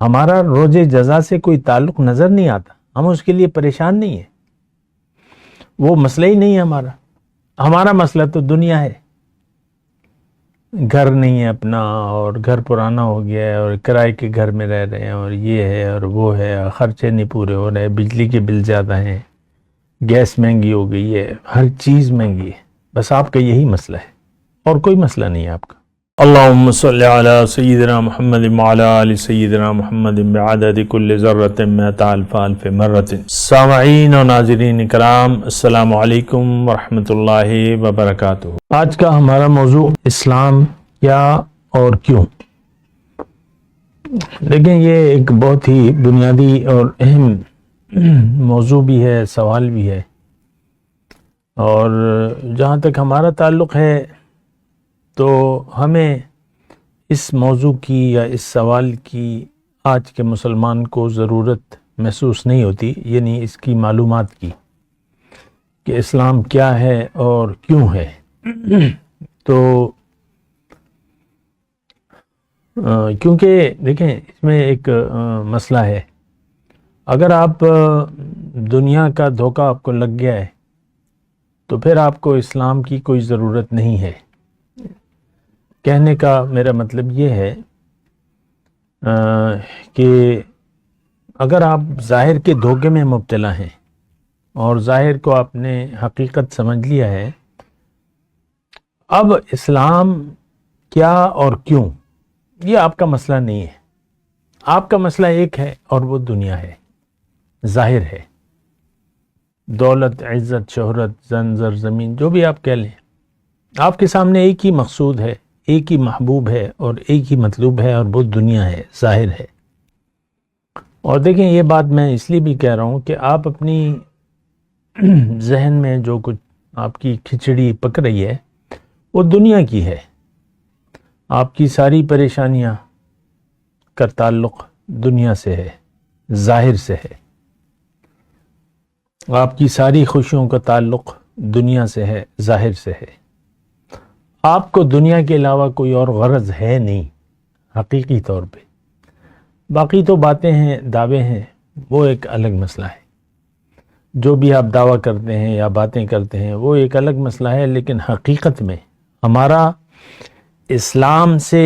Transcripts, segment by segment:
ہمارا روز جزا سے کوئی تعلق نظر نہیں آتا، ہم اس کے لیے پریشان نہیں ہیں، وہ مسئلہ ہی نہیں ہے ہمارا مسئلہ تو دنیا ہے، گھر نہیں ہے اپنا، اور گھر پرانا ہو گیا ہے، اور کرائے کے گھر میں رہ رہے ہیں، اور یہ ہے اور وہ ہے، خرچے نہیں پورے ہو رہے، بجلی کے بل زیادہ ہیں، گیس مہنگی ہو گئی ہے، ہر چیز مہنگی ہے، بس آپ کا یہی مسئلہ ہے اور کوئی مسئلہ نہیں ہے آپ کا۔ اللہم صلی علی سیدنا محمد وعلی آل سیدنا محمد بعدد کل ذرۃ مئۃ الف الف مرۃ۔ سامعین و ناظرین کرام، السلام علیکم ورحمۃ اللہ وبرکاتہ۔ آج کا ہمارا موضوع اسلام کیا اور کیوں۔ دیکھیں، یہ ایک بہت ہی بنیادی اور اہم موضوع بھی ہے، سوال بھی ہے، اور جہاں تک ہمارا تعلق ہے تو ہمیں اس موضوع کی یا اس سوال کی آج کے مسلمان کو ضرورت محسوس نہیں ہوتی، یعنی اس کی معلومات کی کہ اسلام کیا ہے اور کیوں ہے۔ تو کیونکہ دیکھیں، اس میں ایک مسئلہ ہے، اگر آپ دنیا کا دھوکہ آپ کو لگ گیا ہے تو پھر آپ کو اسلام کی کوئی ضرورت نہیں ہے۔ کہنے کا میرا مطلب یہ ہے کہ اگر آپ ظاہر کے دھوکے میں مبتلا ہیں اور ظاہر کو آپ نے حقیقت سمجھ لیا ہے، اب اسلام کیا اور کیوں، یہ آپ کا مسئلہ نہیں ہے۔ آپ کا مسئلہ ایک ہے اور وہ دنیا ہے، ظاہر ہے، دولت، عزت، شہرت، زن، زر، زمین، جو بھی آپ کہہ لیں، آپ کے سامنے ایک ہی مقصود ہے، ایک ہی محبوب ہے اور ایک ہی مطلوب ہے، اور وہ دنیا ہے، ظاہر ہے۔ اور دیکھیں، یہ بات میں اس لیے بھی کہہ رہا ہوں کہ آپ اپنی ذہن میں جو کچھ آپ کی کھچڑی پک رہی ہے وہ دنیا کی ہے۔ آپ کی ساری پریشانیاں کا تعلق دنیا سے ہے، ظاہر سے ہے۔ آپ کی ساری خوشیوں کا تعلق دنیا سے ہے، ظاہر سے ہے۔ آپ کو دنیا کے علاوہ کوئی اور غرض ہے نہیں حقیقی طور پہ۔ باقی تو باتیں ہیں، دعوے ہیں، وہ ایک الگ مسئلہ ہے۔ جو بھی آپ دعویٰ کرتے ہیں یا باتیں کرتے ہیں وہ ایک الگ مسئلہ ہے، لیکن حقیقت میں ہمارا اسلام سے،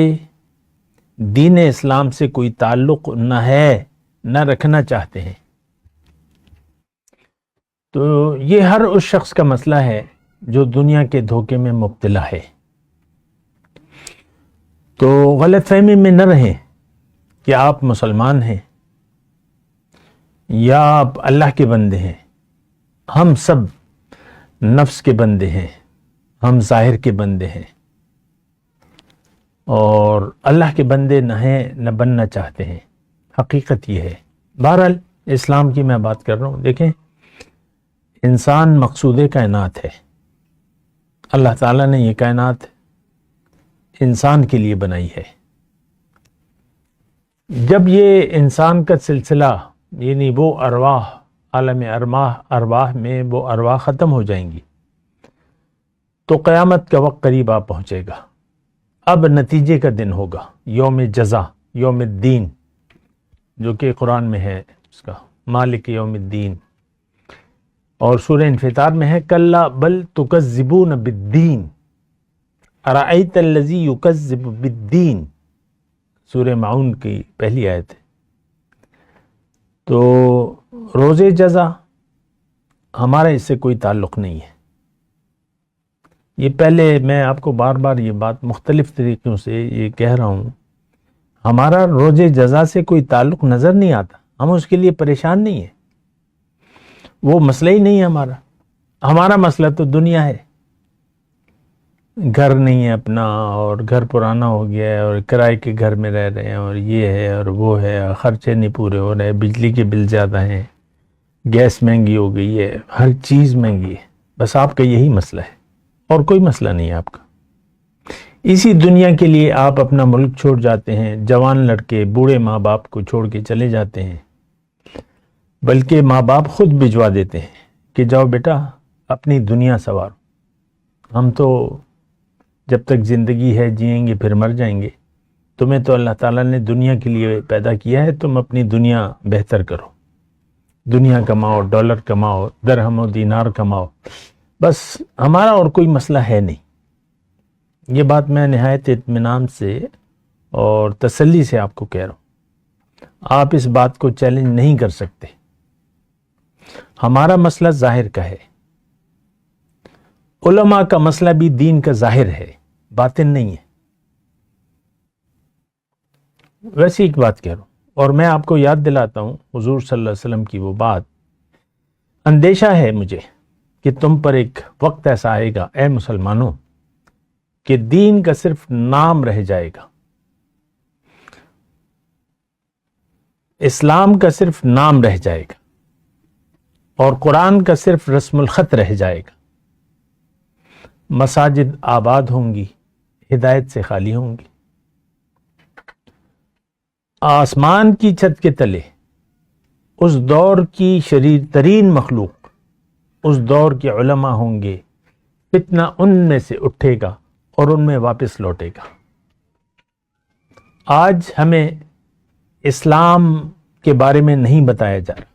دین اسلام سے کوئی تعلق نہ ہے، نہ رکھنا چاہتے ہیں۔ تو یہ ہر اس شخص کا مسئلہ ہے جو دنیا کے دھوکے میں مبتلا ہے۔ تو غلط فہمی میں نہ رہیں کہ آپ مسلمان ہیں یا آپ اللہ کے بندے ہیں۔ ہم سب نفس کے بندے ہیں، ہم ظاہر کے بندے ہیں، اور اللہ کے بندے نہ ہیں، نہ بننا چاہتے ہیں۔ حقیقت یہ ہے۔ بہرحال اسلام کی میں بات کر رہا ہوں۔ دیکھیں، انسان مقصود کائنات ہے۔ اللہ تعالیٰ نے یہ کائنات انسان کے لیے بنائی ہے۔ جب یہ انسان کا سلسلہ، یعنی وہ ارواح، عالم ارواح میں وہ ارواح ختم ہو جائیں گی تو قیامت کا وقت قریب آ پہنچے گا۔ اب نتیجے کا دن ہوگا، یوم جزا، یوم الدین، جو کہ قرآن میں ہے، اس کا مالک یوم الدین، اور سورہ انفطار میں ہے کلا بل تکذبون بالدین، ارأیت الذی یکذب بالدین، سورہ معون کی پہلی آیت ہے۔ تو روز جزا ہمارا اس سے کوئی تعلق نہیں ہے۔ یہ پہلے میں آپ کو بار بار یہ بات مختلف طریقوں سے یہ کہہ رہا ہوں، ہمارا روز جزا سے کوئی تعلق نظر نہیں آتا، ہم اس کے لیے پریشان نہیں ہیں، وہ مسئلہ ہی نہیں ہے ہمارا مسئلہ تو دنیا ہے، گھر نہیں ہے اپنا، اور گھر پرانا ہو گیا ہے، اور کرائے کے گھر میں رہ رہے ہیں، اور یہ ہے اور وہ ہے، خرچے نہیں پورے ہو رہے، بجلی کے بل زیادہ ہیں، گیس مہنگی ہو گئی ہے، ہر چیز مہنگی ہے، بس آپ کا یہی مسئلہ ہے اور کوئی مسئلہ نہیں ہے آپ کا۔ اسی دنیا کے لیے آپ اپنا ملک چھوڑ جاتے ہیں، جوان لڑکے بوڑھے ماں باپ کو چھوڑ کے چلے جاتے ہیں، بلکہ ماں باپ خود بھجوا دیتے ہیں کہ جاؤ بیٹا اپنی دنیا سنوارو، ہم تو جب تک زندگی ہے جئیں گے، پھر مر جائیں گے، تمہیں تو اللہ تعالیٰ نے دنیا کے لیے پیدا کیا ہے، تم اپنی دنیا بہتر کرو، دنیا کماؤ، ڈالر کماؤ، درہم و دینار کماؤ، بس ہمارا اور کوئی مسئلہ ہے نہیں۔ یہ بات میں نہایت اطمینان سے اور تسلی سے آپ کو کہہ رہا ہوں، آپ اس بات کو چیلنج نہیں کر سکتے۔ ہمارا مسئلہ ظاہر کا ہے، علماء کا مسئلہ بھی دین کا ظاہر ہے، باطن نہیں ہے۔ ویسی ایک بات کہہ رہا ہوں، اور میں آپ کو یاد دلاتا ہوں حضور صلی اللہ علیہ وسلم کی وہ بات، اندیشہ ہے مجھے کہ تم پر ایک وقت ایسا آئے گا اے مسلمانوں کہ دین کا صرف نام رہ جائے گا، اسلام کا صرف نام رہ جائے گا، اور قرآن کا صرف رسم الخط رہ جائے گا۔ مساجد آباد ہوں گی، ہدایت سے خالی ہوں گی۔ آسمان کی چھت کے تلے اس دور کی شریر ترین مخلوق، اس دور کے علماء ہوں گے، فتنہ ان میں سے اٹھے گا اور ان میں واپس لوٹے گا۔ آج ہمیں اسلام کے بارے میں نہیں بتایا جا رہا۔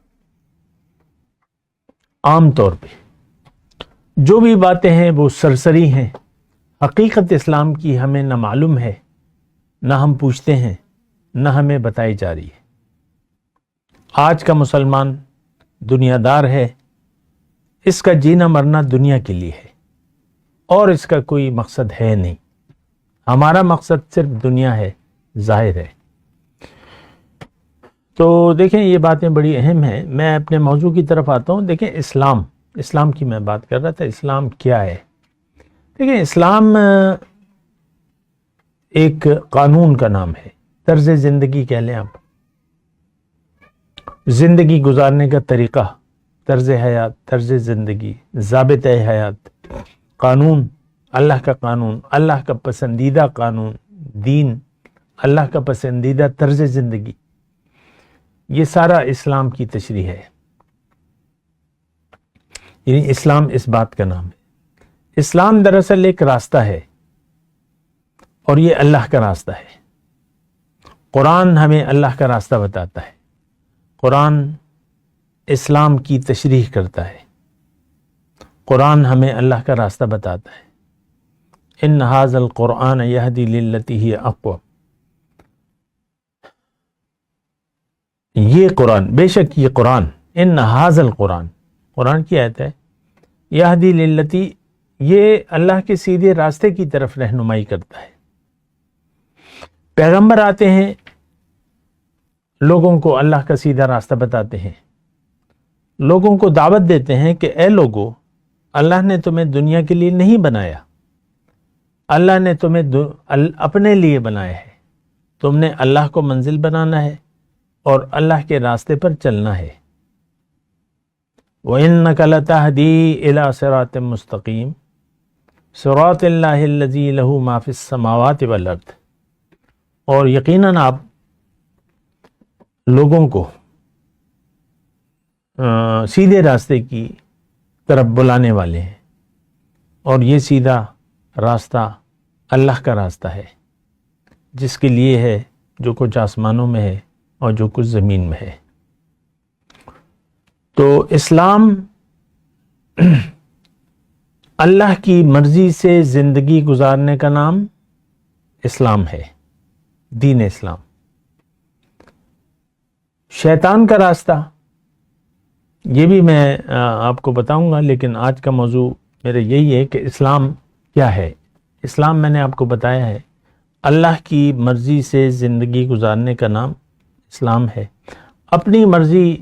عام طور پہ جو بھی باتیں ہیں وہ سرسری ہیں، حقیقت اسلام کی ہمیں نہ معلوم ہے، نہ ہم پوچھتے ہیں، نہ ہمیں بتائی جا رہی ہے۔ آج کا مسلمان دنیا دار ہے، اس کا جینا مرنا دنیا کے لیے ہے، اور اس کا کوئی مقصد ہے نہیں۔ ہمارا مقصد صرف دنیا ہے، ظاہر ہے۔ تو دیکھیں یہ باتیں بڑی اہم ہیں۔ میں اپنے موضوع کی طرف آتا ہوں۔ دیکھیں اسلام کی میں بات کر رہا تھا، اسلام کیا ہے؟ دیکھیں اسلام ایک قانون کا نام ہے، طرز زندگی کہہ لیں آپ، زندگی گزارنے کا طریقہ، طرز حیات، طرز زندگی، ضابطۂ حیات، قانون، اللہ کا قانون، اللہ کا پسندیدہ قانون، دین، اللہ کا پسندیدہ طرز زندگی، یہ سارا اسلام کی تشریح ہے۔ یعنی اسلام اس بات کا نام ہے۔ اسلام دراصل ایک راستہ ہے، اور یہ اللہ کا راستہ ہے۔ قرآن ہمیں اللہ کا راستہ بتاتا ہے، قرآن اسلام کی تشریح کرتا ہے، قرآن ہمیں اللہ کا راستہ بتاتا ہے۔ ان ھذا القرآن یہدی للتی ہی اقوم، یہ قرآن، بے شک یہ قرآن، ان ھذا القرآن، قرآن کی آیت ہے، یہدی للتی، یہ اللہ کے سیدھے راستے کی طرف رہنمائی کرتا ہے۔ پیغمبر آتے ہیں، لوگوں کو اللہ کا سیدھا راستہ بتاتے ہیں، لوگوں کو دعوت دیتے ہیں کہ اے لوگو، اللہ نے تمہیں دنیا کے لیے نہیں بنایا، اللہ نے تمہیں اپنے لیے بنایا ہے، تم نے اللہ کو منزل بنانا ہے اور اللہ کے راستے پر چلنا ہے۔ وَإِنَّكَ لَتَهْدِي إِلَى صِرَاطٍ مُسْتَقِيمٍ صِرَاطِ اللَّهِ الَّذِي لَهُ مَا فِي السَّمَاوَاتِ وَالْأَرْضِ، اور یقیناً آپ لوگوں کو سیدھے راستے کی طرف بلانے والے ہیں، اور یہ سیدھا راستہ اللہ کا راستہ ہے، جس کے لیے ہے جو کچھ آسمانوں میں ہے اور جو کچھ زمین میں ہے۔ تو اسلام اللہ کی مرضی سے زندگی گزارنے کا نام اسلام ہے، دین اسلام۔ شیطان کا راستہ یہ بھی میں آپ کو بتاؤں گا، لیکن آج کا موضوع میرا یہی ہے کہ اسلام کیا ہے۔ اسلام میں نے آپ کو بتایا ہے، اللہ کی مرضی سے زندگی گزارنے کا نام اسلام ہے، اپنی مرضی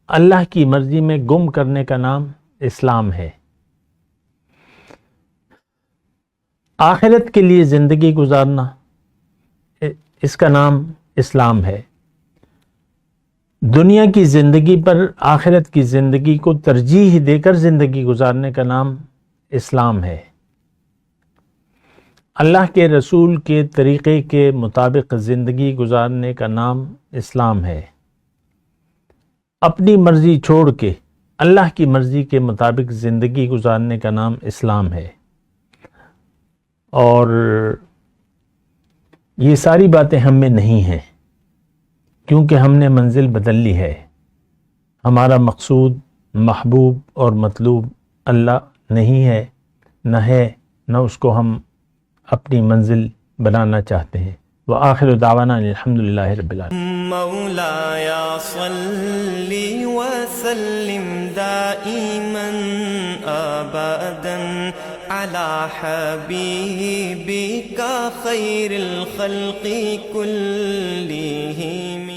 اللہ کی مرضی میں گم کرنے کا نام اسلام ہے، آخرت کے لیے زندگی گزارنا اس کا نام اسلام ہے، دنیا کی زندگی پر آخرت کی زندگی کو ترجیح دے کر زندگی گزارنے کا نام اسلام ہے، اللہ کے رسول کے طریقے کے مطابق زندگی گزارنے کا نام اسلام ہے، اپنی مرضی چھوڑ کے اللہ کی مرضی کے مطابق زندگی گزارنے کا نام اسلام ہے۔ اور یہ ساری باتیں ہم میں نہیں ہیں، کیونکہ ہم نے منزل بدل لی ہے۔ ہمارا مقصود، محبوب اور مطلوب اللہ نہیں ہے، نہ اس کو ہم اپنی منزل بنانا چاہتے ہیں۔ وآخر دعوانا الحمدللہ رب العالمین۔ مولاي صل وسلم دائما ابدا على حبيبك خير الخلق كلهم